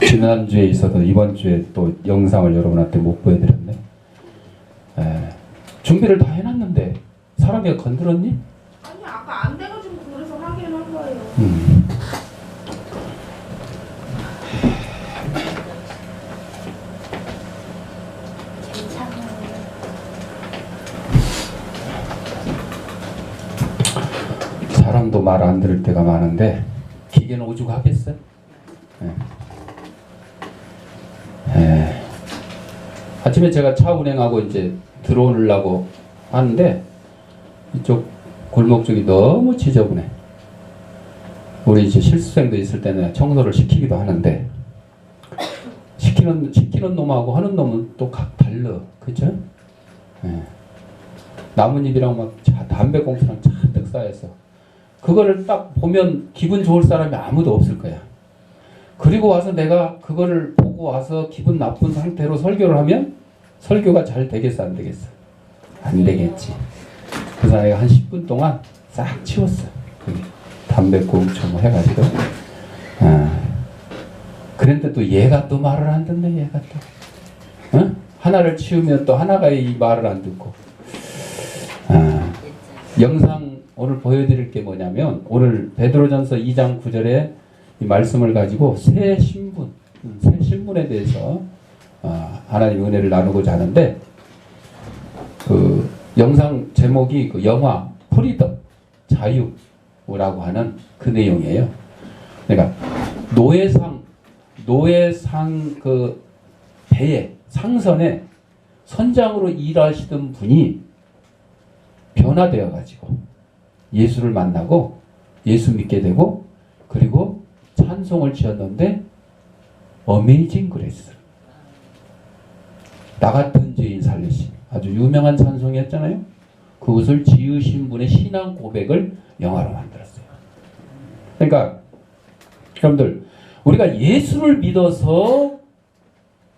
지난주에 있어도 이번 주에 또 영상을 여러분한테 못 보여드렸네. 준비를 다 해놨는데 사람이 건드렸니? 아니 아까 안 돼가지고 그래서 확인한 거예요. 사람도 말 안 들을 때가 많은데 기계는 오죽하겠어요? 아침에 제가 차 운행하고 이제 들어오려고 하는데 이쪽 골목 쪽이 너무 지저분해. 우리 이제 실습생도 있을 때는 청소를 시키기도 하는데 시키는 놈하고 하는 놈은 또 각 달라. 그죠? 나뭇잎이랑 막 담배꽁초랑 잔뜩 쌓여서 그거를 딱 보면 기분 좋을 사람이 아무도 없을 거야. 그리고 와서 내가 그거를 보고 와서 기분 나쁜 상태로 설교를 하면 설교가 잘 되겠어 안 되겠어? 안 되겠지. 그래서 내가 한 10분 동안 싹 치웠어. 거기 담배꽁초 뭐 해가지고. 그런데 또 얘가 또 말을 안 듣네. 얘가 또 하나를 치우면 또 하나가 이 말을 안 듣고. 영상 오늘 보여드릴 게 뭐냐면 오늘 베드로전서 2장 9절에 이 말씀을 가지고 새 신분에 대해서 하나님의 은혜를 나누고자 하는데 그 영상 제목이 그 영화 프리덤 자유라고 하는 그 내용이에요. 그러니까 노예상 그 배에 상선에 선장으로 일하시던 분이 변화되어 가지고 예수를 만나고 예수 믿게 되고 그리고 찬송을 지었는데 어메이징 그레이스 나 같은 죄인 살리심 아주 유명한 찬송이었잖아요. 그것을 지으신 분의 신앙 고백을 영화로 만들었어요. 그러니까 여러분들 우리가 예수를 믿어서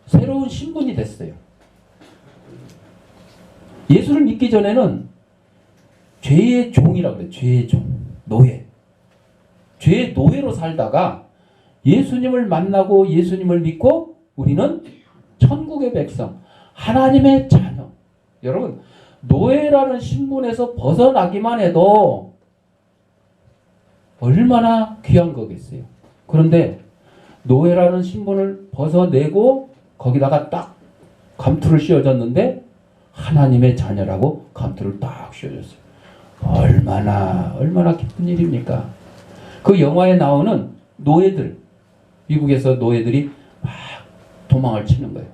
새로운 신분이 됐어요. 예수를 믿기 전에는 죄의 종이라고 그래요. 죄의 종, 노예. 죄의 노예로 살다가 예수님을 만나고 예수님을 믿고 우리는 천국의 백성, 하나님의 자녀. 여러분, 노예라는 신분에서 벗어나기만 해도 얼마나 귀한 거겠어요. 그런데 노예라는 신분을 벗어내고 거기다가 딱 감투를 씌워줬는데 하나님의 자녀라고 감투를 딱 씌워줬어요. 얼마나 기쁜 일입니까? 그 영화에 나오는 노예들, 미국에서 노예들이 막 도망을 치는 거예요.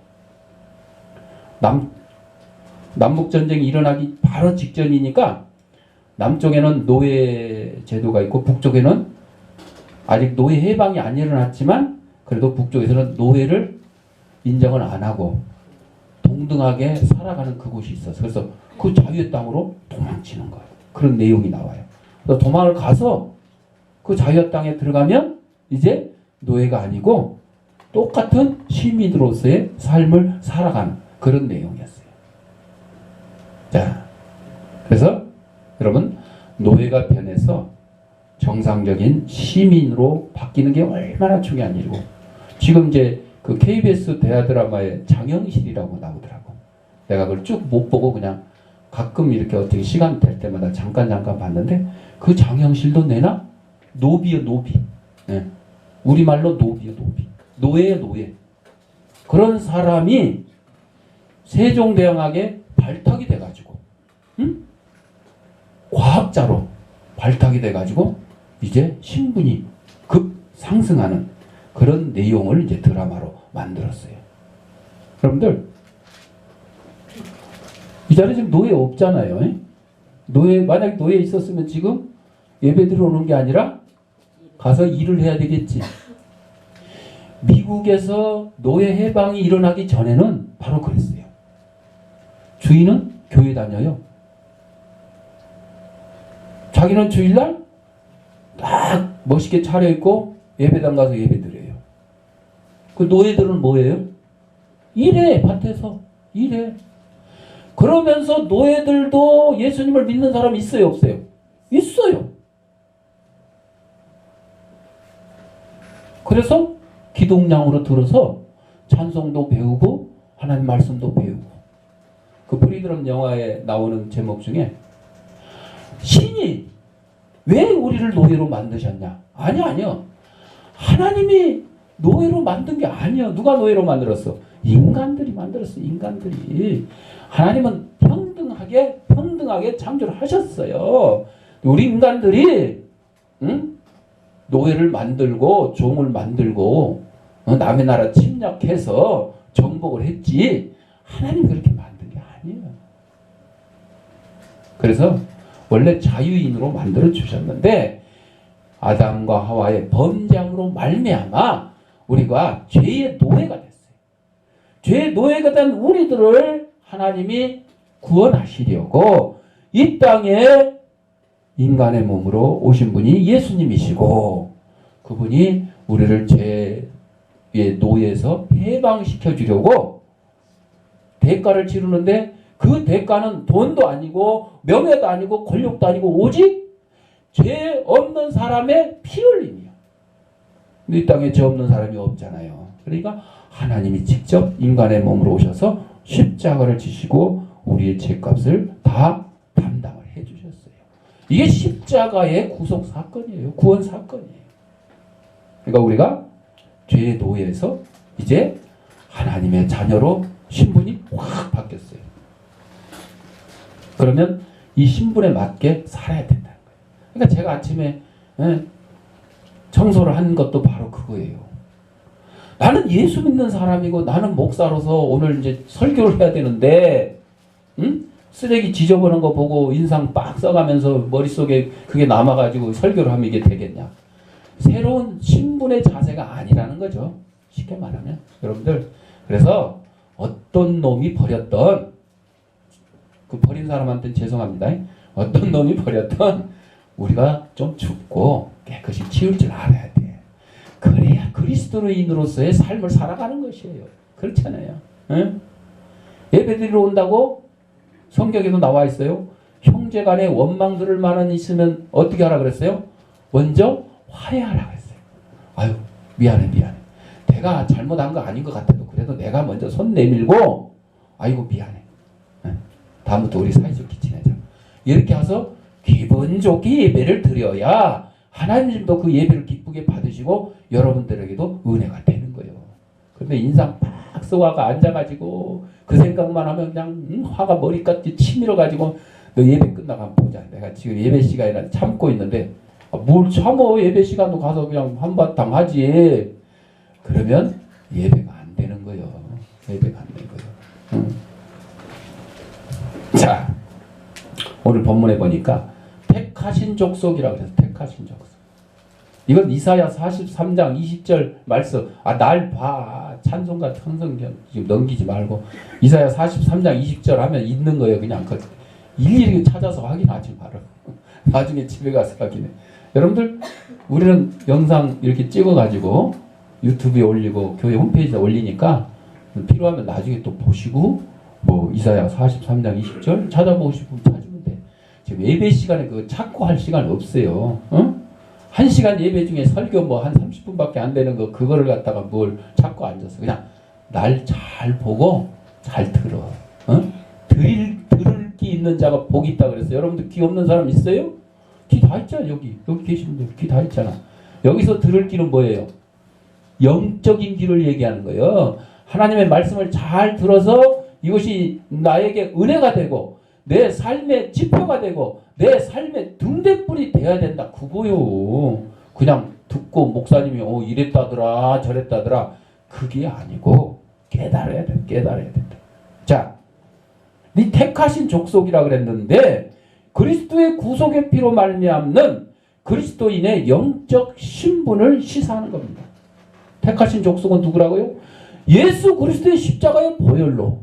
남북전쟁이 일어나기 바로 직전이니까 남쪽에는 노예 제도가 있고 북쪽에는 아직 노예 해방이 안 일어났지만 그래도 북쪽에서는 노예를 인정을 안 하고 동등하게 살아가는 그곳이 있어서 그래서 그 자유의 땅으로 도망치는 거예요. 그런 내용이 나와요. 그래서 도망을 가서 그 자유의 땅에 들어가면 이제 노예가 아니고 똑같은 시민으로서의 삶을 살아가는 그런 내용이었어요. 자, 그래서 여러분 노예가 변해서 정상적인 시민으로 바뀌는 게 얼마나 중요한 일이고 지금 이제 그 KBS 대하드라마에 장영실이라고 나오더라고. 내가 그걸 쭉 못 보고 그냥 가끔 이렇게 어떻게 시간 될 때마다 잠깐 봤는데 그 장영실도 내나? 노비요 노비. 네. 우리말로 노비요 노비. 노예요 노예. 그런 사람이 세종대왕에게 발탁이 돼가지고 과학자로 발탁이 돼가지고 이제 신분이 급 상승하는 그런 내용을 이제 드라마로 만들었어요. 여러분들 이 자리에 지금 노예 없잖아요. 만약에 노예 있었으면 지금 예배 들어오는 게 아니라 가서 일을 해야 되겠지. 미국에서 노예 해방이 일어나기 전에는 바로 그랬어요. 주인은 교회 다녀요. 자기는 주일날 딱 멋있게 차려입고 예배당 가서 예배 드려요. 그 노예들은 뭐예요? 일해. 밭에서 일해. 그러면서 노예들도 예수님을 믿는 사람이 있어요 없어요? 있어요. 그래서 기독량으로 들어서 찬송도 배우고 하나님 말씀도 배우고. 그 프리드럼 영화에 나오는 제목 중에 신이 왜 우리를 노예로 만드셨냐? 아니요. 하나님이 노예로 만든 게 아니야. 누가 노예로 만들었어? 인간들이 만들었어. 인간들이. 하나님은 평등하게 창조를 하셨어요. 우리 인간들이 노예를 만들고 종을 만들고 남의 나라 침략해서 정복을 했지 하나님 그렇게 만든 게 아니에요. 그래서 원래 자유인으로 만들어 주셨는데 아담과 하와의 범죄함으로 말미암아 우리가 죄의 노예가 됐어요. 죄의 노예가 된 우리들을 하나님이 구원하시려고 이 땅에 인간의 몸으로 오신 분이 예수님이시고 그분이 우리를 죄의 노예에서 해방시켜 주려고 대가를 치르는데 그 대가는 돈도 아니고 명예도 아니고 권력도 아니고 오직 죄 없는 사람의 피 흘림이요. 이 땅에 죄 없는 사람이 없잖아요. 그러니까 하나님이 직접 인간의 몸으로 오셔서 십자가를 지시고 우리의 죄값을 다 담당을 해주셨어요. 이게 십자가의 구속 사건이에요. 구원 사건이에요. 그러니까 우리가 죄의 노예에서 이제 하나님의 자녀로 신분이 확 바뀌었어요. 그러면 이 신분에 맞게 살아야 된다는 거예요. 그러니까 제가 아침에 청소를 한 것도 바로 그거예요. 나는 예수 믿는 사람이고 나는 목사로서 오늘 이제 설교를 해야 되는데 쓰레기 지저분한 거 보고 인상 빡 써가면서 머릿속에 그게 남아가지고 설교를 하면 이게 되겠냐. 새로운 신분의 자세가 아니라는 거죠. 쉽게 말하면. 여러분들 그래서 어떤 놈이 버렸던 그 버린 사람한테는 죄송합니다. 어떤 놈이 버렸던 우리가 좀 죽고 깨끗이 치울 줄 알아야 돼. 그래야 그리스도인으로서의 삶을 살아가는 것이에요. 그렇잖아요. 응? 예배드리러 온다고 성경에도 나와 있어요. 형제간에 원망들을 만한 있으면 어떻게 하라 그랬어요? 먼저 화해하라 그랬어요. 아유 미안해. 내가 잘못한 거 아닌 것 같아도 그래도 내가 먼저 손 내밀고 아이고 미안해. 다음부터 우리 사이좋게 지내자. 이렇게 해서 기분 좋게 예배를 드려야 하나님도 그 예배를 기쁘게 받으시고 여러분들에게도 은혜가 되는 거예요. 그런데 인상 팍 쏘아가 앉아가지고 그 생각만 하면 그냥 화가 머리까지 치밀어가지고 너 예배 끝나고 한번 보자. 내가 지금 예배 시간이라 참고 있는데 뭘 참어. 예배 시간도 가서 그냥 한바탕 하지. 그러면 예배가 안 되는 거예요. 예배가 안 되는 거예요. 자, 오늘 본문에 보니까 택하신 족속이라고 그래서 택하신 족속. 이건 이사야 43장 20절 말씀. 날 봐. 찬송가 천성경 지금 넘기지 말고 이사야 43장 20절 하면 있는 거예요. 그냥 그 일일이 찾아서 확인하지 말아. 나중에 집에 가서 확인해. 여러분들 우리는 영상 이렇게 찍어가지고 유튜브에 올리고 교회 홈페이지에 올리니까 필요하면 나중에 또 보시고 뭐 이사야 43장 20절 찾아보시고 찾으면 돼. 지금 예배 시간에 그거 찾고 할 시간 없어요. 어? 1시간 예배 중에 설교 뭐 한 30분밖에 안 되는 거 그거를 갖다가 뭘 찾고 앉아서 그냥 날 잘 보고 잘 들어. 어? 들을 귀 있는 자가 복이 있다 그랬어요. 여러분들 귀 없는 사람 있어요? 귀 다 있잖아. 여기 계신 분들 귀 다 있잖아. 여기서 들을 귀는 뭐예요? 영적인 귀를 얘기하는 거예요. 하나님의 말씀을 잘 들어서 이것이 나에게 은혜가 되고 내 삶의 지표가 되고 내 삶의 등대불이 돼야 된다. 그거요. 그냥 듣고 목사님이 이랬다더라 저랬다더라 그게 아니고 깨달아야 돼. 깨달아야 된다. 자, 네 택하신 족속이라 그랬는데 그리스도의 구속의 피로 말미암는 그리스도인의 영적 신분을 시사하는 겁니다. 택하신 족속은 누구라고요? 예수 그리스도의 십자가의 보혈로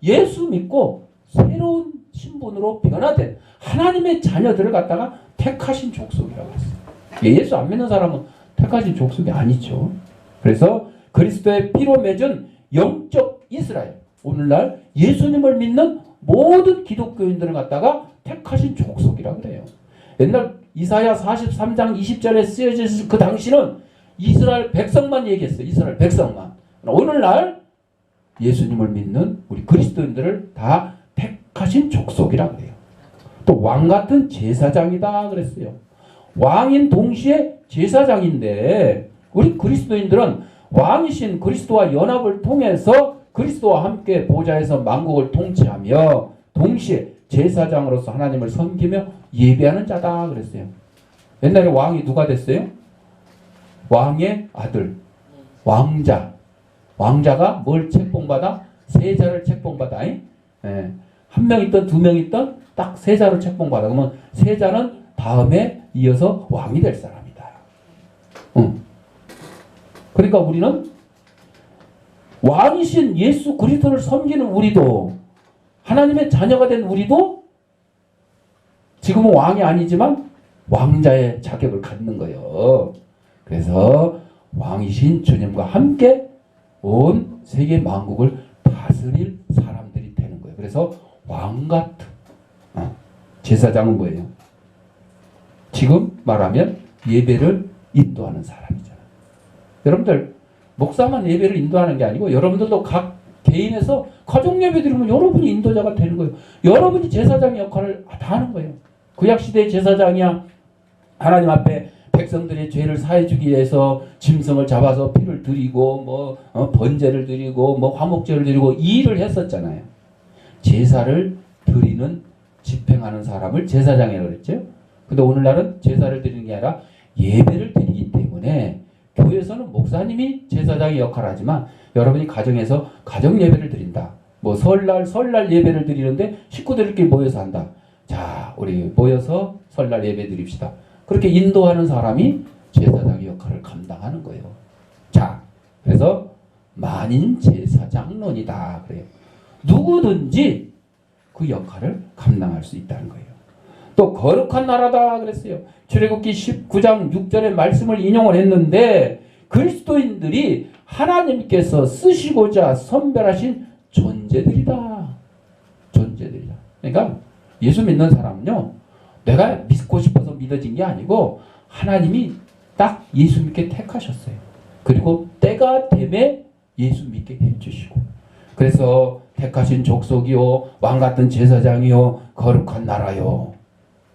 예수 믿고 새로운 신분으로 변화된 하나님의 자녀들을 갖다가 택하신 족속이라고 했어요. 예수 안 믿는 사람은 택하신 족속이 아니죠. 그래서 그리스도의 피로 맺은 영적 이스라엘, 오늘날 예수님을 믿는 모든 기독교인들을 갖다가 택하신 족속이라고 그래요. 옛날 이사야 43장 20절에 쓰여진 그 당시는 이스라엘 백성만 얘기했어요. 이스라엘 백성만. 오늘날 예수님을 믿는 우리 그리스도인들을 다 택하신 족속이라 그래요. 또 왕 같은 제사장이다 그랬어요. 왕인 동시에 제사장인데 우리 그리스도인들은 왕이신 그리스도와 연합을 통해서 그리스도와 함께 보좌에서 만국을 통치하며 동시에 제사장으로서 하나님을 섬기며 예배하는 자다 그랬어요. 옛날에 왕이 누가 됐어요? 왕의 아들, 왕자. 왕자가 뭘 책봉받아? 세자를 책봉받아. 예. 한 명 있던 두 명 있던 딱 세자를 책봉받아. 그러면 세자는 다음에 이어서 왕이 될 사람이다. 그러니까 우리는 왕이신 예수 그리스도를 섬기는 우리도 하나님의 자녀가 된 우리도 지금은 왕이 아니지만 왕자의 자격을 갖는 거예요. 그래서 왕이신 주님과 함께 온 세계 만국을 다스릴 사람들이 되는 거예요. 그래서 왕 같은 제사장은 뭐예요? 지금 말하면 예배를 인도하는 사람이잖아요. 여러분들 목사만 예배를 인도하는 게 아니고 여러분들도 각 개인에서 가족 예배 드리면 여러분이 인도자가 되는 거예요. 여러분이 제사장 역할을 다 하는 거예요. 구약시대의 제사장이야 하나님 앞에 백성들의 죄를 사해주기 위해서 짐승을 잡아서 피를 드리고 번제를 드리고 화목제를 드리고 이 일을 했었잖아요. 제사를 드리는 집행하는 사람을 제사장이라고 그랬죠. 근데 오늘날은 제사를 드리는 게 아니라 예배를 드리기 때문에 교회에서는 목사님이 제사장의 역할을 하지만 여러분이 가정에서 가정 예배를 드린다. 설날 예배를 드리는데 식구들끼리 모여서 한다. 자, 우리 모여서 설날 예배 드립시다. 그렇게 인도하는 사람이 제사장의 역할을 감당하는 거예요. 자, 그래서 만인 제사장론이다 그래요. 누구든지 그 역할을 감당할 수 있다는 거예요. 또 거룩한 나라다 그랬어요. 출애굽기 19장 6절의 말씀을 인용을 했는데 그리스도인들이 하나님께서 쓰시고자 선별하신 존재들이다. 존재들이다. 그러니까 예수 믿는 사람은요, 내가 믿고 싶어서 믿어진 게 아니고 하나님이 딱 예수 믿게 택하셨어요. 그리고 때가 되매 예수 믿게 해주시고, 그래서 택하신 족속이요 왕같은 제사장이요 거룩한 나라요,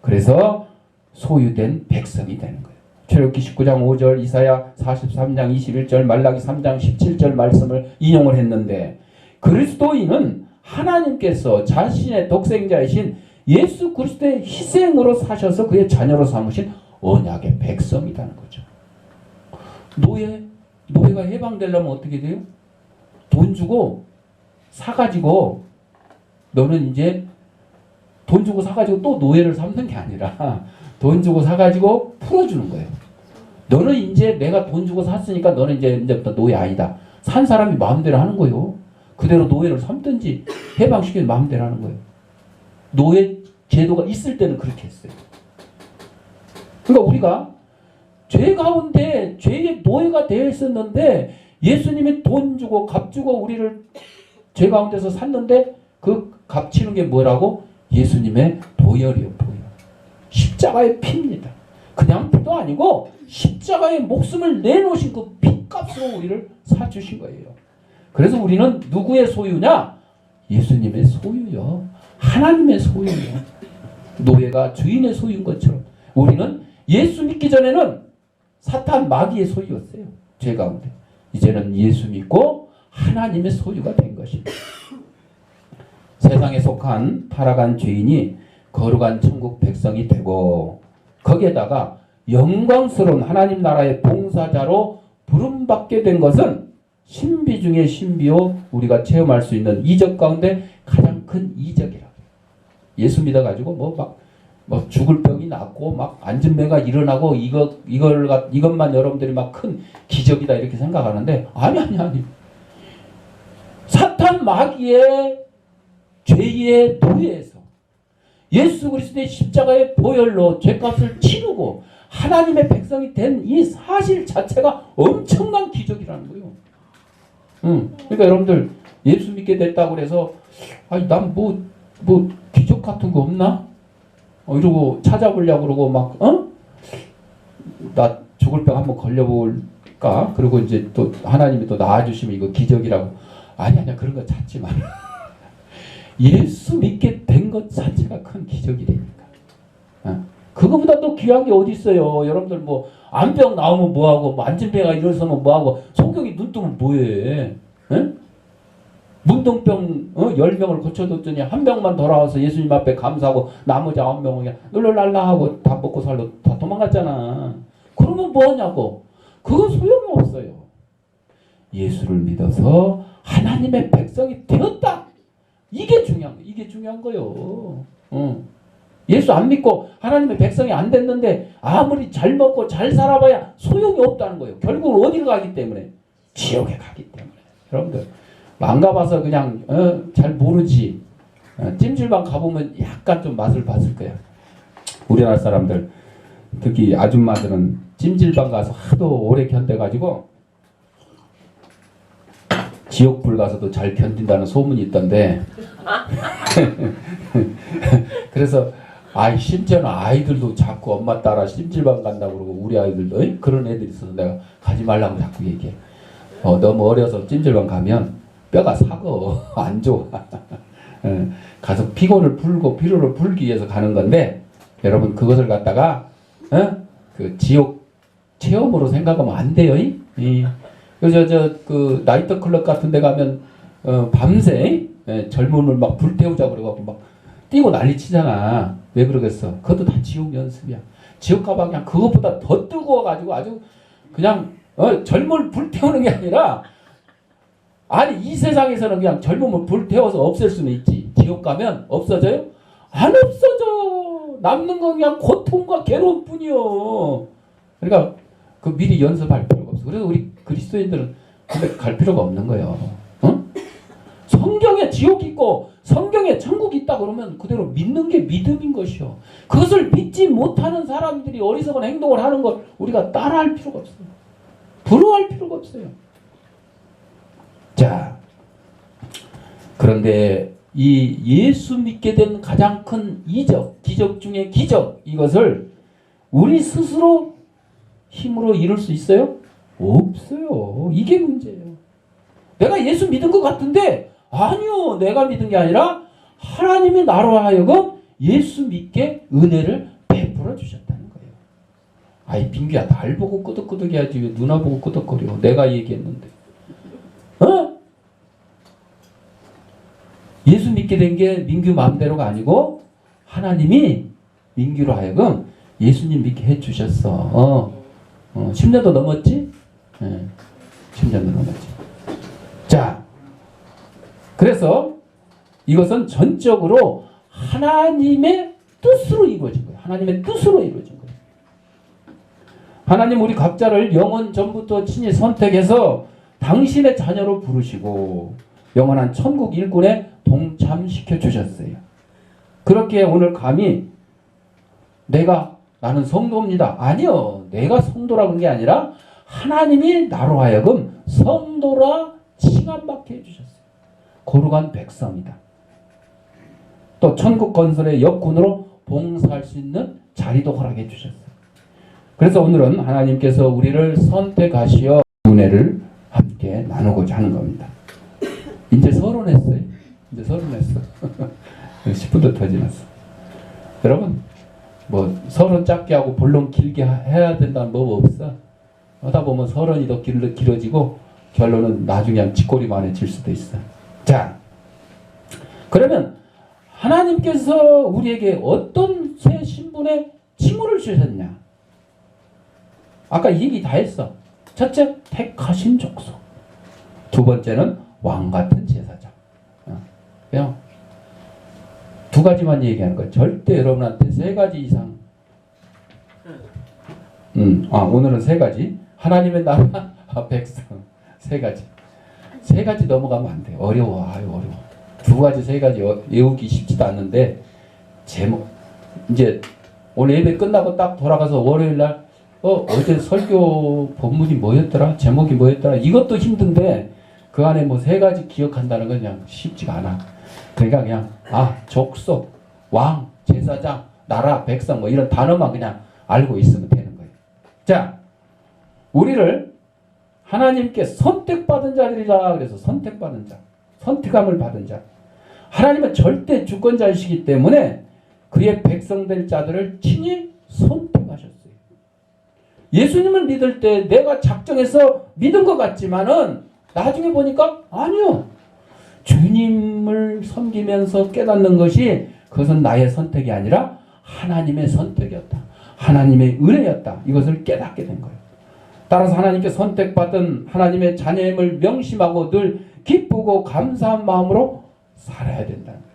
그래서 소유된 백성이 되는 거예요. 출애굽기 19장 5절, 이사야 43장 21절, 말라기 3장 17절 말씀을 인용을 했는데 그리스도인은 하나님께서 자신의 독생자이신 예수 그리스도의 희생으로 사셔서 그의 자녀로 삼으신 언약의 백성이라는 거죠. 노예가 해방되려면 어떻게 돼요? 돈 주고 사가지고, 너는 이제 돈 주고 사가지고 또 노예를 삼는 게 아니라 돈 주고 사가지고 풀어주는 거예요. 너는 이제 내가 돈 주고 샀으니까 너는 이제부터 노예 아니다. 산 사람이 마음대로 하는 거예요. 그대로 노예를 삼든지 해방시키는 마음대로 하는 거예요. 노예 제도가 있을 때는 그렇게 했어요. 그러니까 우리가 죄 가운데 죄의 노예가 되어 있었는데 예수님이 돈 주고 값 주고 우리를 죄 가운데서 샀는데 그 값 치는 게 뭐라고? 예수님의 보혈이요, 보혈. 십자가의 피입니다. 그냥 피도 아니고 십자가의 목숨을 내놓으신 그 피값으로 우리를 사주신 거예요. 그래서 우리는 누구의 소유냐? 예수님의 소유요. 하나님의 소유요. 노예가 주인의 소유인 것처럼 우리는 예수 믿기 전에는 사탄 마귀의 소유였어요. 죄 가운데. 이제는 예수 믿고 하나님의 소유가 된 것입니다. 세상에 속한 타락한 죄인이 거룩한 천국 백성이 되고 거기에다가 영광스러운 하나님 나라의 봉사자로 부름받게 된 것은 신비 중의 신비요, 우리가 체험할 수 있는 이적 가운데 가장 큰 이적이라고. 예수 믿어가지고 죽을 병이 낫고 안진매가 일어나고 이것만 여러분들이 큰 기적이다 이렇게 생각하는데 아니. 사탄 마귀의 죄의 노예에서 예수 그리스도의 십자가의 보혈로 죄값을 치르고 하나님의 백성이 된 이 사실 자체가 엄청난 기적이라는 거예요. 그러니까 여러분들 예수 믿게 됐다고 그래서 난 기적 같은 거 없나? 이러고 찾아보려고 그러고 나 죽을 병 한번 될까? 그리고 이제 또 하나님이 또 낳아주시면 이거 기적이라고. 아니야 그런 거 찾지 마라. 예수 믿게 된 것 자체가 큰 기적이라니까. 그거보다 또 귀한 게 어디 있어요? 여러분들 뭐 안병 나오면 뭐하고, 뭐 안진배가 일어서면 뭐하고, 소경이 눈 뜨면 뭐해? 에? 문둥병 10명을 고쳐줬더니 한 명만 돌아와서 예수님 앞에 감사하고 나머지 9명은 그냥 놀랄라 하고 다 먹고 살러 다 도망갔잖아. 그러면 뭐하냐고. 그건 소용이 없어요. 예수를 믿어서 하나님의 백성이 되었다. 이게 중요한 거예요. 이게 중요한 거예요. 예수 안 믿고 하나님의 백성이 안 됐는데 아무리 잘 먹고 잘 살아봐야 소용이 없다는 거예요. 결국은 어디로 가기 때문에? 지옥에 가기 때문에. 여러분들 안 가봐서 그냥 잘 모르지. 찜질방 가보면 약간 좀 맛을 봤을 거야. 우리나라 사람들 특히 아줌마들은 찜질방 가서 하도 오래 견뎌가지고 지옥불 가서도 잘 견딘다는 소문이 있던데 그래서 심지어는 아이들도 자꾸 엄마 따라 찜질방 간다고 그러고 우리 아이들도 그런 애들이 있어서 내가 가지 말라고 자꾸 얘기해. 너무 어려서 찜질방 가면 뼈가 삭어. 안 좋아. 가서 피곤을 풀고 피로를 풀기 위해서 가는 건데 여러분 그것을 갖다가 그 지옥 체험으로 생각하면 안 돼요. 그래서 그 나이트 클럽 같은 데 가면 밤새 젊음을 막 불태우자 그래갖고 막 뛰고 난리 치잖아. 왜 그러겠어? 그것도 다 지옥 연습이야. 지옥 가봐 그냥 그것보다 더 뜨거워가지고 아주 그냥 젊음을 불태우는 게 아니라 아니 이 세상에서는 그냥 젊음을 불태워서 없앨 수는 있지. 지옥 가면 없어져요? 안 없어져. 남는 건 그냥 고통과 괴로움 뿐이요. 그러니까 그 미리 연습할 필요가 없어. 그래서 우리 그리스도인들은 근데 갈 필요가 없는 거예요. 성경에 지옥 있고 성경에 천국 있다 그러면 그대로 믿는 게 믿음인 것이요. 그것을 믿지 못하는 사람들이 어리석은 행동을 하는 걸 우리가 따라할 필요가 없어요. 부러워할 필요가 없어요. 자, 그런데 이 예수 믿게 된 가장 큰 이적, 기적 중에 기적, 이것을 우리 스스로 힘으로 이룰 수 있어요? 없어요. 이게 문제예요. 내가 예수 믿은 것 같은데 아니요. 내가 믿은 게 아니라 하나님이 나로 하여금 예수 믿게 은혜를 베풀어 주셨다는 거예요. 아이 빙규야 날 보고 끄덕끄덕 해야지 왜 누나 보고 끄덕거려. 내가 얘기했는데. 예수 믿게 된 게 민규 마음대로가 아니고 하나님이 민규로 하여금 예수님 믿게 해주셨어. 10년도 넘었지? 10년도 넘었지. 자, 그래서 이것은 전적으로 하나님의 뜻으로 이루어진 거예요. 하나님의 뜻으로 이루어진 거예요. 하나님 우리 각자를 영원 전부터 친히 선택해서 당신의 자녀로 부르시고 영원한 천국 일꾼에 동참시켜 주셨어요. 그렇게 오늘 감히 나는 성도입니다. 아니요. 내가 성도라는 게 아니라 하나님이 나로 하여금 성도라 칭함받게 해주셨어요. 거룩한 백성이다. 또 천국 건설의 역군으로 봉사할 수 있는 자리도 허락해 주셨어요. 그래서 오늘은 하나님께서 우리를 선택하시어 은혜를 함께 나누고자 하는 겁니다. 이제 서론했어요. 이제 서론했어. 10분도 더 지났어. 여러분 뭐 서론 짧게 하고 본론 길게 해야 된다는 법 없어. 하다 보면 서론이 더 길어지고 결론은 나중에 한 쥐꼬리만에 질 수도 있어. 자, 그러면 하나님께서 우리에게 어떤 새 신분의 칭호를 주셨냐? 아까 이 얘기 다 했어. 첫째, 택하신 족속. 두 번째는 왕 같은 제사장. 그냥 두 가지만 얘기하는 거야. 절대 여러분한테 세 가지 이상. 오늘은 세 가지. 하나님의 나라, 백성. 세 가지. 세 가지 넘어가면 안 돼. 어려워. 어려워. 두 가지, 세 가지 외우기 쉽지도 않는데, 제목. 이제 오늘 예배 끝나고 딱 돌아가서 월요일 날, 어제 설교 본문이 뭐였더라? 제목이 뭐였더라? 이것도 힘든데, 그 안에 뭐 세 가지 기억한다는 건 그냥 쉽지가 않아. 그러니까 그냥, 족속, 왕, 제사장, 나라, 백성, 뭐 이런 단어만 그냥 알고 있으면 되는 거예요. 자, 우리를 하나님께 선택받은 자들이다. 그래서 선택받은 자, 선택함을 받은 자. 하나님은 절대 주권자이시기 때문에 그의 백성될 자들을 친히 선택하셨어요. 예수님을 믿을 때 내가 작정해서 믿은 것 같지만은 나중에 보니까 아니요. 주님을 섬기면서 깨닫는 것이 그것은 나의 선택이 아니라 하나님의 선택이었다. 하나님의 은혜였다. 이것을 깨닫게 된 거예요. 따라서 하나님께 선택받은 하나님의 자녀임을 명심하고 늘 기쁘고 감사한 마음으로 살아야 된다는 거예요.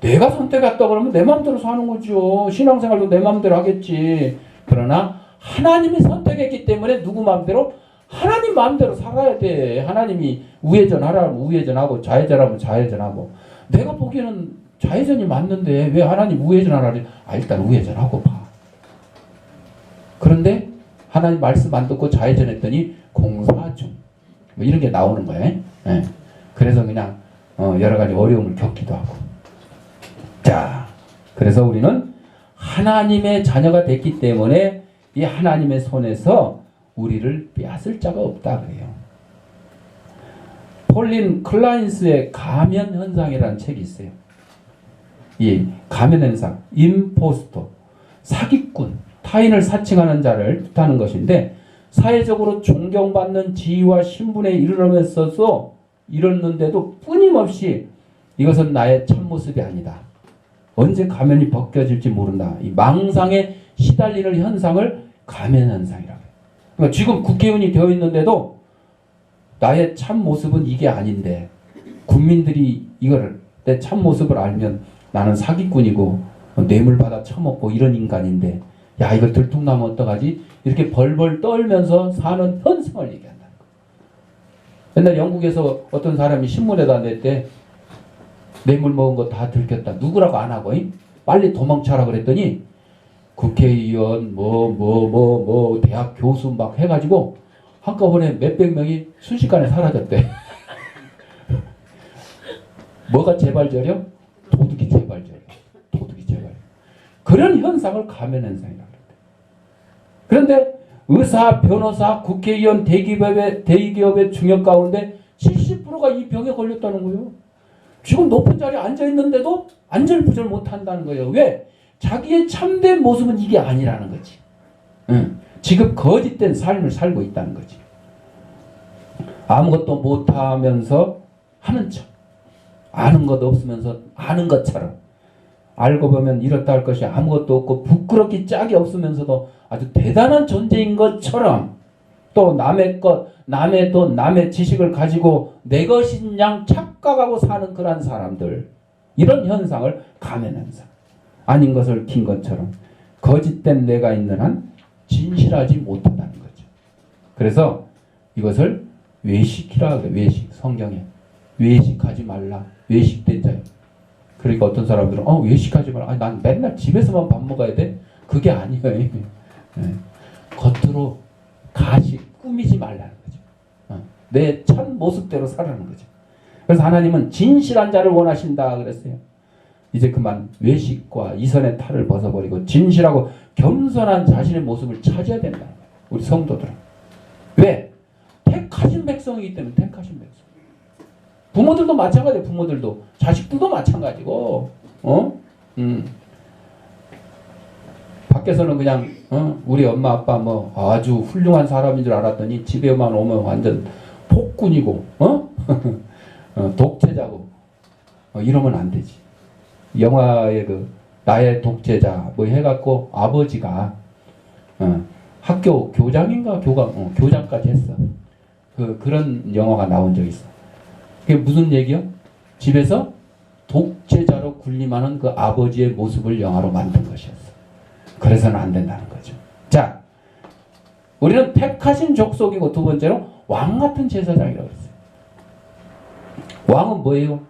내가 선택했다 그러면 내 마음대로 사는 거죠. 신앙생활도 내 마음대로 하겠지. 그러나 하나님이 선택했기 때문에 누구 마음대로? 하나님 마음대로 살아야 돼. 하나님이 우회전하라면 우회전하고 좌회전하면 좌회전하고. 내가 보기에는 좌회전이 맞는데 왜 하나님 우회전하라니? 일단 우회전하고 봐. 그런데 하나님 말씀 안 듣고 좌회전했더니 공사 중. 뭐 이런 게 나오는 거예요. 네. 그래서 그냥 여러 가지 어려움을 겪기도 하고. 자, 그래서 우리는 하나님의 자녀가 됐기 때문에 이 하나님의 손에서 우리를 빼앗을 자가 없다 그래요. 폴린 클라인스의 가면 현상이라는 책이 있어요. 이 가면 현상, 임포스터, 사기꾼, 타인을 사칭하는 자를 뜻하는 것인데 사회적으로 존경받는 지위와 신분에 이르렀는데도 끊임없이 이것은 나의 참모습이 아니다. 언제 가면이 벗겨질지 모른다. 이 망상에 시달리는 현상을 가면 현상이라고 해요. 그러니까 지금 국회의원이 되어 있는데도 나의 참모습은 이게 아닌데 국민들이 이거를 내 참모습을 알면 나는 사기꾼이고 뇌물 받아 처먹고 이런 인간인데 야 이거 들통나면 어떡하지? 이렇게 벌벌 떨면서 사는 현상을 얘기한다는 거예요. 옛날 영국에서 어떤 사람이 신문에다 냈대. 뇌물 먹은 거 다 들켰다. 누구라고 안 하고 빨리 도망쳐라 그랬더니 국회의원 대학 교수 막 해가지고 한꺼번에 몇백 명이 순식간에 사라졌대. 뭐가 재발절이요? 도둑이 재발절이요. 도둑이 재발. 그런 현상을 가면 현상이라고 그랬대. 그런데 의사, 변호사, 국회의원, 대기업의 중역 가운데 70%가 이 병에 걸렸다는 거예요. 지금 높은 자리에 앉아있는데도 안절부절 못한다는 거예요. 왜? 자기의 참된 모습은 이게 아니라는 거지. 지금 거짓된 삶을 살고 있다는 거지. 아무것도 못하면서 하는 척. 아는 것 없으면서 아는 것처럼. 알고 보면 이렇다 할 것이 아무것도 없고 부끄럽기 짝이 없으면서도 아주 대단한 존재인 것처럼 또 남의 것, 남의 돈, 남의 지식을 가지고 내 것인 양 착각하고 사는 그런 사람들. 이런 현상을 가면 현상. 아닌 것을 긴 것처럼 거짓된 내가 있는 한 진실하지 못한다는 거죠. 그래서 이것을 외식이라 그래. 외식. 성경에 외식하지 말라. 외식된 자요. 그러니까 어떤 사람들은 외식하지 말라. 난 맨날 집에서만 밥 먹어야 돼? 그게 아니에요. 네. 겉으로 가식 꾸미지 말라는 거죠. 내 참 모습대로 살아가는 거죠. 그래서 하나님은 진실한 자를 원하신다 그랬어요. 이제 그만 외식과 이선의 탈을 벗어버리고 진실하고 겸손한 자신의 모습을 찾아야 된다. 우리 성도들은. 왜? 택하신 백성이기 때문에 택하신 백성. 부모들도 마찬가지예요. 부모들도. 자식들도 마찬가지고. 밖에서는 그냥 우리 엄마 아빠 뭐 아주 훌륭한 사람인 줄 알았더니 집에만 오면 완전 폭군이고 독재자고 이러면 안 되지. 영화의 그 나의 독재자 뭐 해갖고 아버지가 학교 교장인가 교장까지 했어. 그런 영화가 나온 적이 있어. 그게 무슨 얘기요? 집에서 독재자로 군림하는 그 아버지의 모습을 영화로 만든 것이었어. 그래서는 안 된다는 거죠. 자, 우리는 택하신 족속이고 두 번째로 왕 같은 제사장이라고 했어요. 왕은 뭐예요?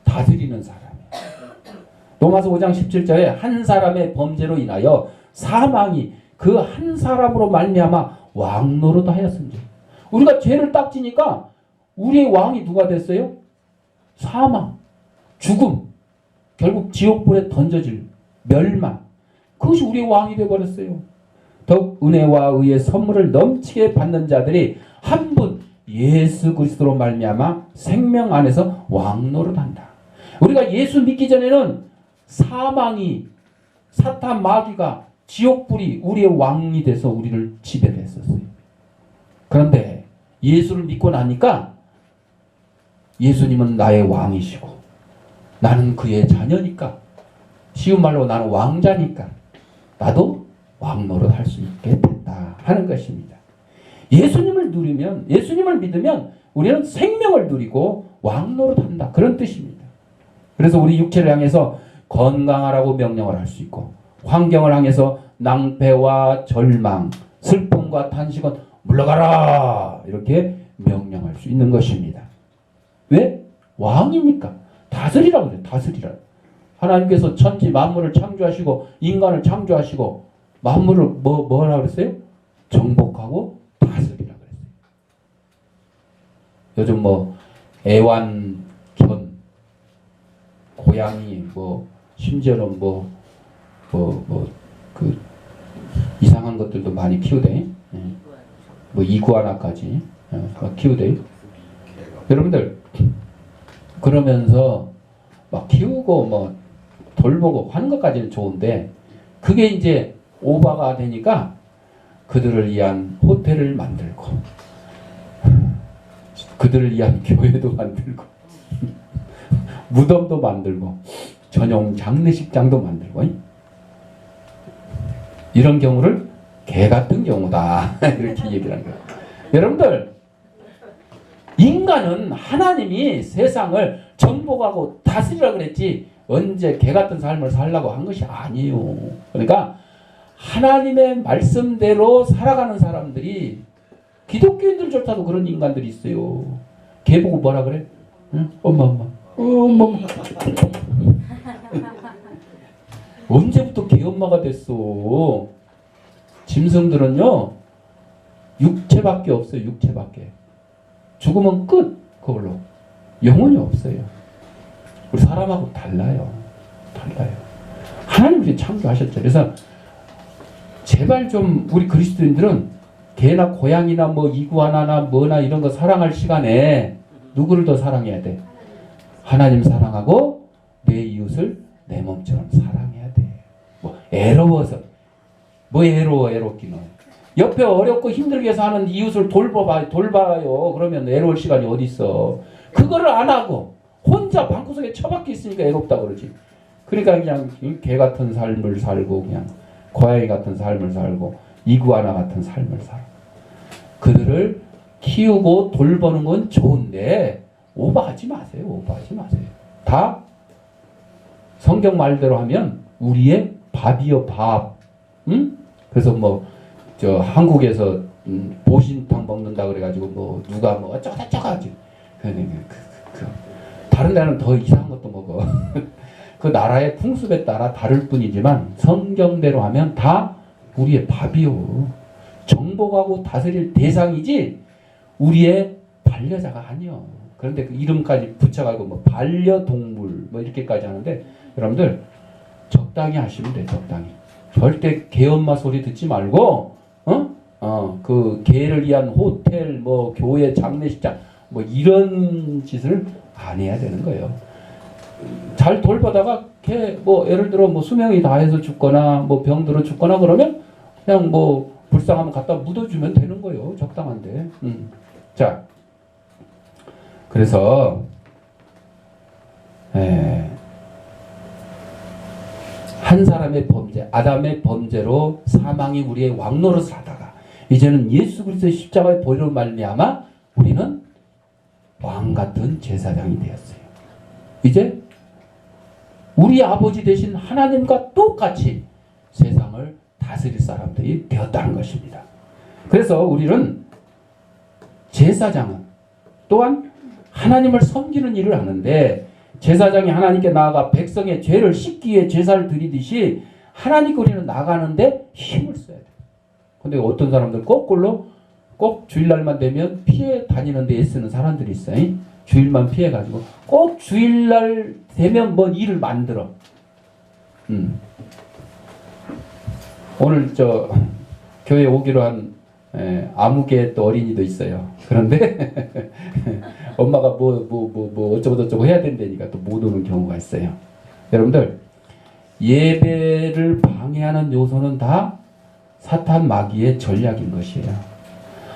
다스리는 사람. 로마서 5장 17절에 한 사람의 범죄로 인하여 사망이 그 한 사람으로 말미암아 왕 노릇하였은지. 우리가 죄를 딱 지니까 우리의 왕이 누가 됐어요? 사망, 죽음, 결국 지옥불에 던져질 멸망. 그것이 우리의 왕이 되어버렸어요. 더욱 은혜와 의의 선물을 넘치게 받는 자들이 한 분 예수 그리스도로 말미암아 생명 안에서 왕노릇한다. 우리가 예수 믿기 전에는 사망이, 사탄 마귀가, 지옥불이 우리의 왕이 돼서 우리를 지배했었어요. 그런데 예수를 믿고 나니까 예수님은 나의 왕이시고 나는 그의 자녀니까, 쉬운 말로 나는 왕자니까 나도 왕노릇 할 수 있게 됐다 하는 것입니다. 예수님을 누리면, 예수님을 믿으면 우리는 생명을 누리고 왕노릇 한다, 그런 뜻입니다. 그래서 우리 육체를 향해서 건강하라고 명령을 할 수 있고, 환경을 향해서 낭패와 절망, 슬픔과 탄식은 물러가라 이렇게 명령할 수 있는 것입니다. 왜? 왕이니까. 다스리라고 그래요. 다스리라. 하나님께서 천지 만물을 창조하시고 인간을 창조하시고 만물을 뭐라 그랬어요? 정복하고 다스리라 그랬어요. 요즘 뭐 애완견, 고양이, 심지어는 그 이상한 것들도 많이 키우대. 이구아나까지 키우대. 여러분들, 그러면서 막 키우고 돌보고 하는 것까지는 좋은데, 그게 이제 오바가 되니까 그들을 위한 호텔을 만들고 그들을 위한 교회도 만들고 무덤도 만들고 전용 장례식장도 만들고, 이런 경우를 개 같은 경우다 이렇게 얘기를 하는 거예요. 여러분들, 인간은 하나님이 세상을 정복하고 다스리라 그랬지 언제 개 같은 삶을 살라고 한 것이 아니에요. 그러니까 하나님의 말씀대로 살아가는 사람들이, 기독교인들조차도 그런 인간들이 있어요. 개 보고 뭐라 그래? 응? 엄마. 언제부터 개 엄마가 됐어? 짐승들은요, 육체밖에 없어요. 육체밖에. 죽으면 끝. 그걸로 영혼이 없어요. 우리 사람하고 달라요. 하나님이 창조하셨죠. 그래서 제발 좀 우리 그리스도인들은 개나 고양이나 이구아나나 뭐나 이런 거 사랑할 시간에 누구를 더 사랑해야 돼? 하나님 사랑하고 내 이웃을 내 몸처럼 사랑해야 돼. 애로워서 애롭기는. 옆에 어렵고 힘들게 사는 이웃을 돌봐요. 그러면 애로울 시간이 어디 있어? 그거를 안 하고 혼자 방구석에 처박혀 있으니까 애롭다 그러지. 그러니까 그냥 개 같은 삶을 살고, 그냥 고양이 같은 삶을 살고, 이구아나 같은 삶을 살고. 그들을 키우고 돌보는 건 좋은데 오버하지 마세요. 다 성경 말대로 하면 우리의 밥이요, 밥. 응? 그래서 한국에서 보신탕 먹는다 그래가지고 누가 어쩌고저쩌고 하지. 다른 데는 더 이상한 것도 먹어. 그 나라의 풍습에 따라 다를 뿐이지만 성경대로 하면 다 우리의 밥이요. 정복하고 다스릴 대상이지 우리의 반려자가 아니요. 그런데 그 이름까지 붙여가지고 반려동물 이렇게까지 하는데, 여러분들 적당히 하시면 돼. 적당히. 절대 개엄마 소리 듣지 말고, 그 개를 위한 호텔, 교회 장례식장, 이런 짓을 안 해야 되는 거예요. 잘 돌보다가 개, 예를 들어 수명이 다해서 죽거나 병들어 죽거나 그러면 그냥 불쌍하면 갖다 묻어주면 되는 거예요. 적당한데. 자, 그래서 한 사람의 범죄, 아담의 범죄로 사망이 우리의 왕노릇을 하다가 이제는 예수 그리스도의 십자가의 보혈로 말미암아 우리는 왕 같은 제사장이 되었어요. 이제 우리 아버지 되신 하나님과 똑같이 세상을 다스릴 사람들이 되었다는 것입니다. 그래서 우리는 제사장은 또한 하나님을 섬기는 일을 하는데, 제사장이 하나님께 나아가 백성의 죄를 씻기 위해 제사를 드리듯이 하나님께 우리는 나가는데 힘을 써야 돼. 근데 어떤 사람들 거꾸로 꼭 주일날만 되면 피해 다니는데 애쓰는 사람들이 있어요. 주일만 피해가지고 꼭 주일날 되면 일을 만들어. 오늘 교회 오기로 한 아무개 또 어린이도 있어요. 그런데 엄마가 뭐 어쩌고 해야 된다니까 또 못 오는 경우가 있어요. 여러분들 예배를 방해하는 요소는 다 사탄 마귀의 전략인 것이에요.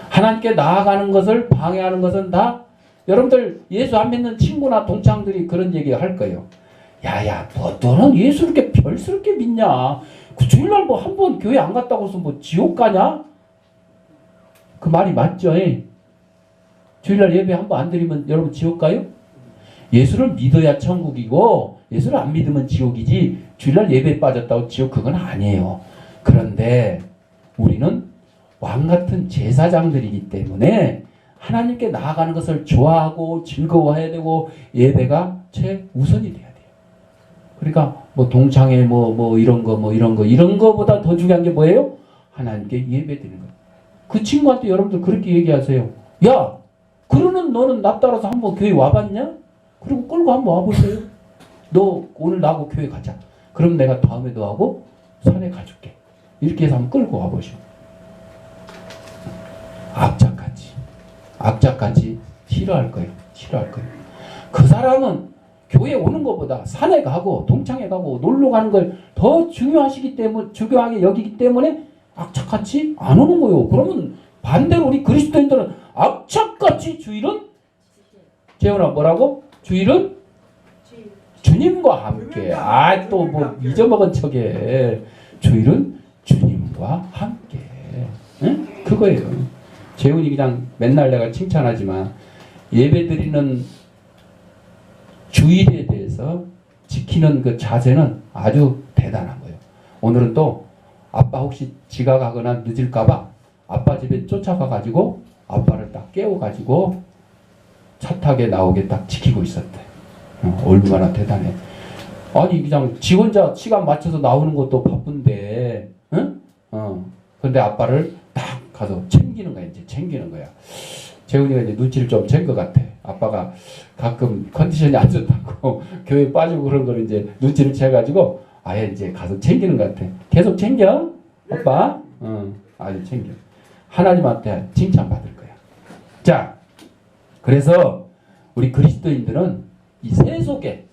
하나님께 나아가는 것을 방해하는 것은 다 여러분들 예수 안 믿는 친구나 동창들이 그런 얘기 할 거예요. 야야 너는 예수 이렇게 별스럽게 믿냐? 그 주일날 뭐 한 번 교회 안 갔다고 해서 뭐 지옥 가냐? 그 말이 맞죠? 주일날 예배 한 번 안 드리면 여러분 지옥 가요? 예수를 믿어야 천국이고 예수를 안 믿으면 지옥이지 주일날 예배에 빠졌다고 지옥 그건 아니에요. 그런데 우리는 왕같은 제사장들이기 때문에 하나님께 나아가는 것을 좋아하고 즐거워해야 되고 예배가 최우선이 돼야 돼요. 그러니까 뭐 동창회 이런 거보다 더 중요한 게 뭐예요? 하나님께 예배 드리는 거. 그 친구한테 여러분들 그렇게 얘기하세요. 야, 그러는 너는 나 따라서 한번 교회 와봤냐? 그리고 끌고 한번 와보세요. 너 오늘 나하고 교회 가자. 그럼 내가 다음에도 하고 산에 가줄게. 이렇게 해서 한번 끌고 와보시오. 악착같이 싫어할 거예요. 그 사람은 교회 오는 것보다 산에 가고 동창회 가고 놀러 가는 걸 더 중요하게 여기기 때문에 악착같이 안 오는 거예요. 그러면 반대로 우리 그리스도인들은 악착같이 주일은 재훈아 뭐라고? 주일은 주님과 함께. 또 뭐 잊어먹은 척에 주일은 주님과 함께. 응? 그거예요. 재훈이 그냥 맨날 내가 칭찬하지만 예배드리는 주일에 대해서 지키는 그 자세는 아주 대단한 거예요. 오늘은 또 아빠 혹시 지각하거나 늦을까봐 아빠 집에 쫓아가가지고 아빠를 딱 깨워가지고 차 타게 나오게 딱 지키고 있었대. 얼마나 대단해. 아니 그냥 지 혼자 시간 맞춰서 나오는 것도 바쁜데, 응? 근데 아빠를 딱 가서 챙기는 거야. 재훈이가 이제 눈치를 좀 챈 것 같아. 아빠가 가끔 컨디션이 안 좋다고 교회 빠지고 그런 걸 이제 눈치를 채가지고 아예 이제 가서 챙기는 것 같아. 계속 챙겨, 아빠. 아주 챙겨. 하나님한테 칭찬받을 거야. 자, 그래서 우리 그리스도인들은 이 세속에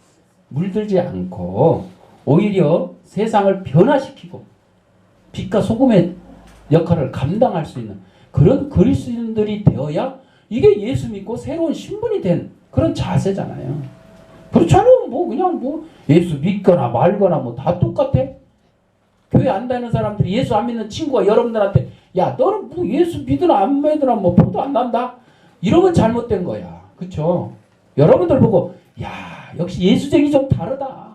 물들지 않고 오히려 세상을 변화시키고 빛과 소금의 역할을 감당할 수 있는 그런 그리스도인들이 되어야 이게 예수 믿고 새로운 신분이 된 그런 자세잖아요. 그렇지 않으면 그냥 예수 믿거나 말거나 다 똑같아. 교회 안 다니는 사람들이 예수 안 믿는 친구가 여러분들한테 야 너는 예수 믿으나 안 믿으나 표도 안 난다. 이러면 잘못된 거야. 그렇죠? 여러분들 보고 야 역시 예수쟁이 좀 다르다.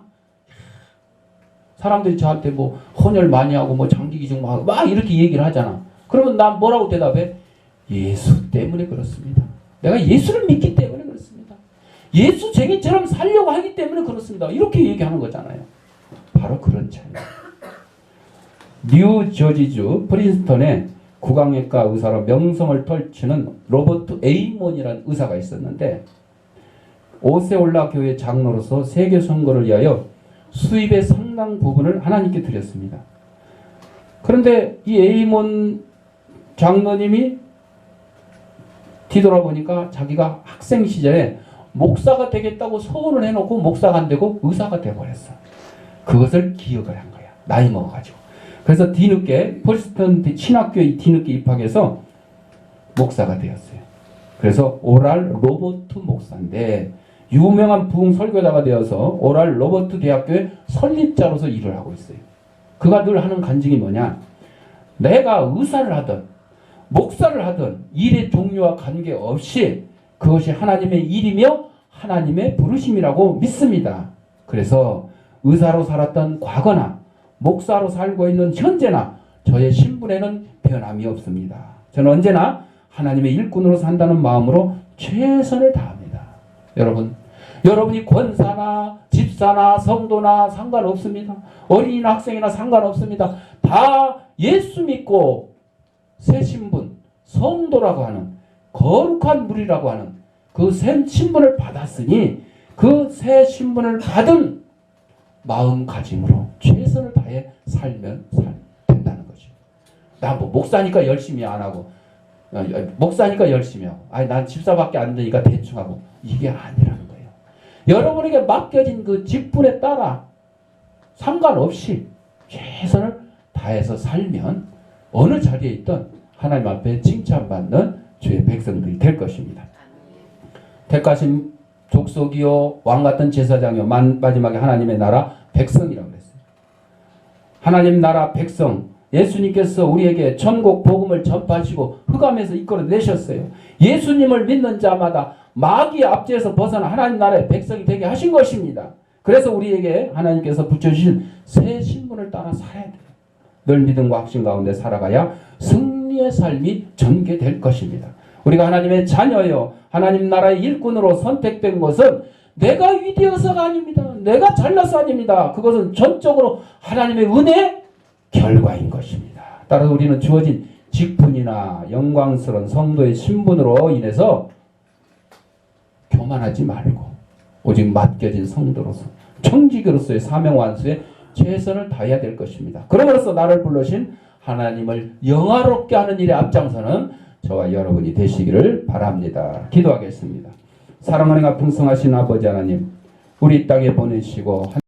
사람들이 저한테 헌혈 많이 하고 장기기증 하고 막 이렇게 얘기를 하잖아. 그러면 난 뭐라고 대답해? 예수 때문에 그렇습니다. 내가 예수를 믿기 때문에 그렇습니다. 예수쟁이처럼 살려고 하기 때문에 그렇습니다. 이렇게 얘기하는 거잖아요. 바로 그런 차이. 뉴저지주 프린스턴에 구강외과 의사로 명성을 떨치는 로버트 에이몬이라는 의사가 있었는데 오세올라 교회 장로로서 세계 선거를 위하여 수입의 상당 부분을 하나님께 드렸습니다. 그런데 이 에이몬 장로님이 뒤돌아보니까 자기가 학생 시절에 목사가 되겠다고 소원을 해놓고 목사가 안 되고 의사가 돼버렸어. 그것을 기억을 한 거야. 나이 먹어가지고. 그래서 뒤늦게 프린스턴 신학교에 뒤늦게 입학해서 목사가 되었어요. 그래서 오랄 로버트 목사인데 유명한 부흥 설교자가 되어서 오랄 로버트 대학교의 설립자로서 일을 하고 있어요. 그가 늘 하는 간증이 뭐냐? 내가 의사를 하든 목사를 하든 일의 종류와 관계없이 그것이 하나님의 일이며 하나님의 부르심이라고 믿습니다. 그래서 의사로 살았던 과거나 목사로 살고 있는 현재나 저의 신분에는 변함이 없습니다. 저는 언제나 하나님의 일꾼으로 산다는 마음으로 최선을 다합니다. 여러분이 권사나 집사나 성도나 상관없습니다. 어린이나 학생이나 상관없습니다. 다 예수 믿고 새 신분, 성도라고 하는 거룩한 무리라고 하는 그 새 신분을 받았으니 그 새 신분을 받은 마음가짐으로 최선을 다해 살면 된다는 거죠. 나 목사니까 열심히 안 하고 목사니까 열심히 하고, 아니 난 집사밖에 안 되니까 대충 하고, 이게 아니라는 거예요. 여러분에게 맡겨진 그 직분에 따라 상관없이 최선을 다해서 살면 어느 자리에 있든 하나님 앞에 칭찬받는 주의 백성들이 될 것입니다. 택하신 족속이요 왕 같은 제사장이요 마지막에 하나님의 나라 백성이라고 그랬어요. 하나님 나라 백성, 예수님께서 우리에게 천국 복음을 전파하시고 흑암에서 이끌어내셨어요. 예수님을 믿는 자마다 마귀의 압제에서 벗어나 하나님 나라의 백성이 되게 하신 것입니다. 그래서 우리에게 하나님께서 붙여주신 새 신분을 따라 살아야 돼요. 늘 믿음과 확신 가운데 살아가야 승리의 삶이 전개될 것입니다. 우리가 하나님의 자녀요, 하나님 나라의 일꾼으로 선택된 것은 내가 위대해서가 아닙니다. 내가 잘나서 아닙니다. 그것은 전적으로 하나님의 은혜의 결과인 것입니다. 따라서 우리는 주어진 직분이나 영광스러운 성도의 신분으로 인해서 교만하지 말고 오직 맡겨진 성도로서 청지기로서의 사명 완수에 최선을 다해야 될 것입니다. 그러므로써 나를 불러신 하나님을 영화롭게 하는 일에 앞장서는 저와 여러분이 되시기를 바랍니다. 기도하겠습니다. 사랑하는 풍성하신 아버지 하나님, 우리 땅에 보내시고